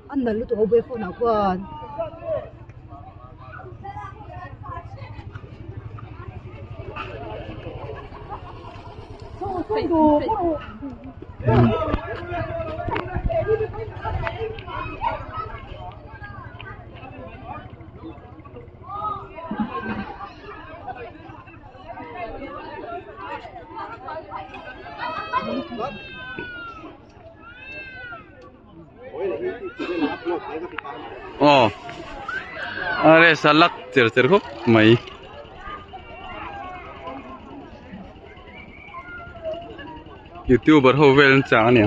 Anh là lúc tụi bé phone nào quên. अरे सलक तेरे तेरे को मई यूट्यूबर हो well चाने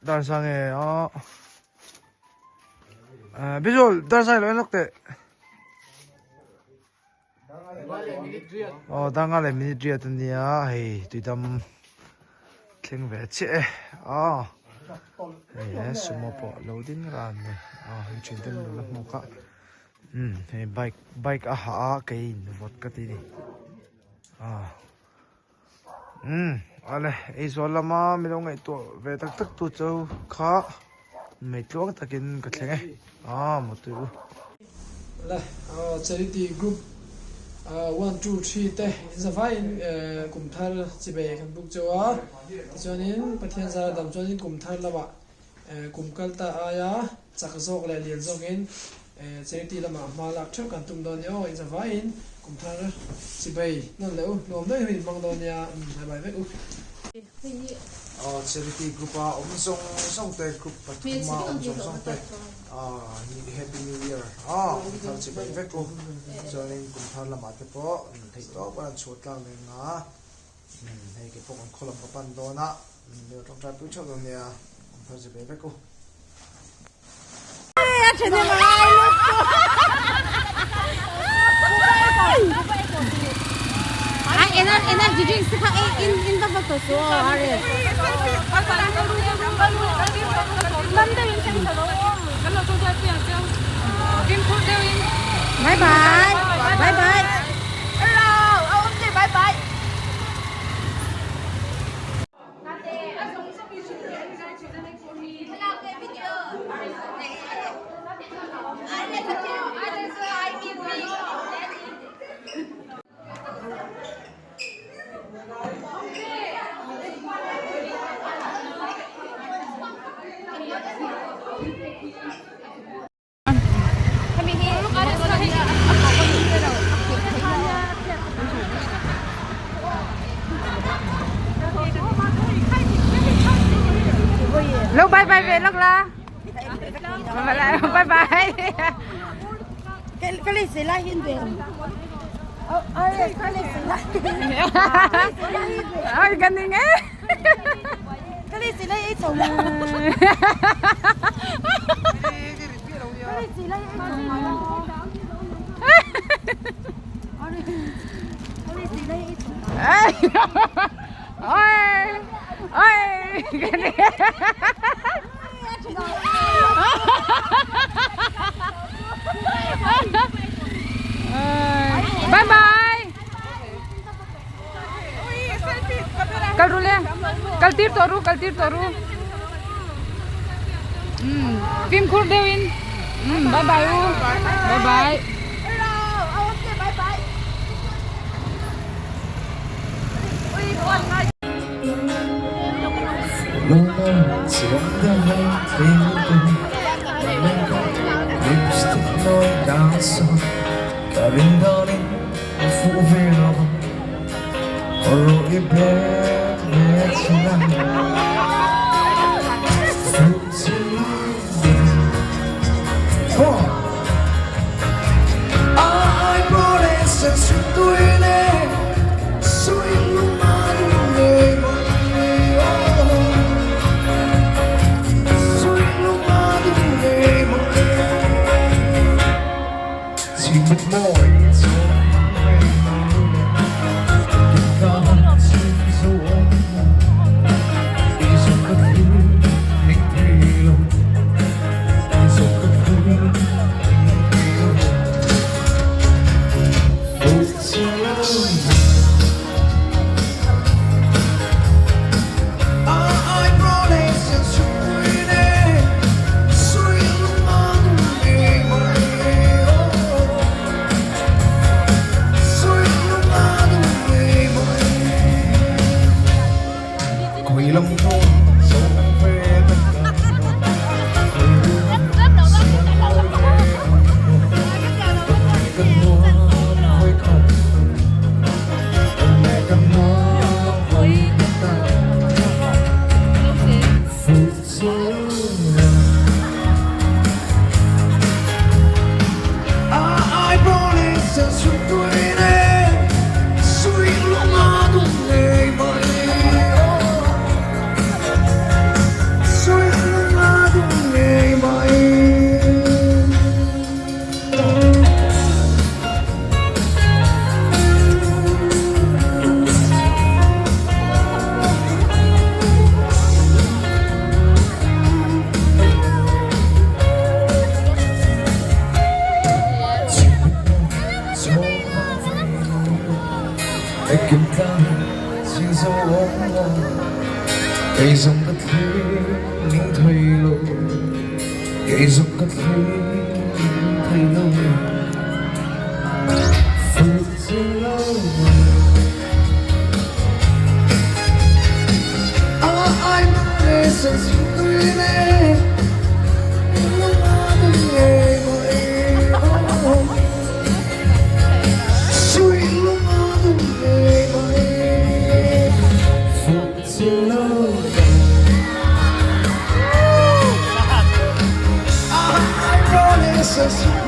달상에 비주얼 달상에 왜 넣대? 당갈에 미니트리 했던데야. 헤이 뒤담 킹배치 예 수모포 로딩라네 미친들 뭐가 헤이 바이크 아하 개인 못가티니 ale isolama milong ito ve tak tak tu chau kha mai tlok takin ka thlenge motu la charity group 1 2 3 te zavai kumthar chibe kan buk chawa chonin pathian zara dam chonin kumthar lawa kumkalta aya chakzok le lian zongin charity lama malak thuk kan tum don yo in zavai kumthar chibe nan leu lom dai hin bang don ya bai bai u charity group song te group patuma song te happy new year kumthar chibe ve ko joining kumthar lama te po thei to pa chot lang ne nga hei ke pokon kholam pa pan do na ne tong tra pu chho don ya kumthar chibe ve ko energy drinks in the photo so are bye bye bye bye hello ông chị bye bye Lúc bye bye về lúc la bye bye cái lịch sử là hiện về cái lịch sử là cái gì nghe cái lịch sử là ít chồng cái lịch sử là ít chồng cái lịch sử là ít chồng ôi ôi Bye bye. Kal rule. Kal tir toru. Phim khur dewin. Bye bye. Bye bye. Lipstick 너의 가서 가린다는 후회로 홀로 입에 맺히나 I brought it since you're doing it so you know my name so you know my name 지금 뭐이 Cây dòng cất thế những thời lâu cây dòng cất thế những thời lâu phút giây lâu ai mà để sẽ xin tôi nè không ai được nghe gọi suy lúc ai được nghe gọi phút giây lâu I promise us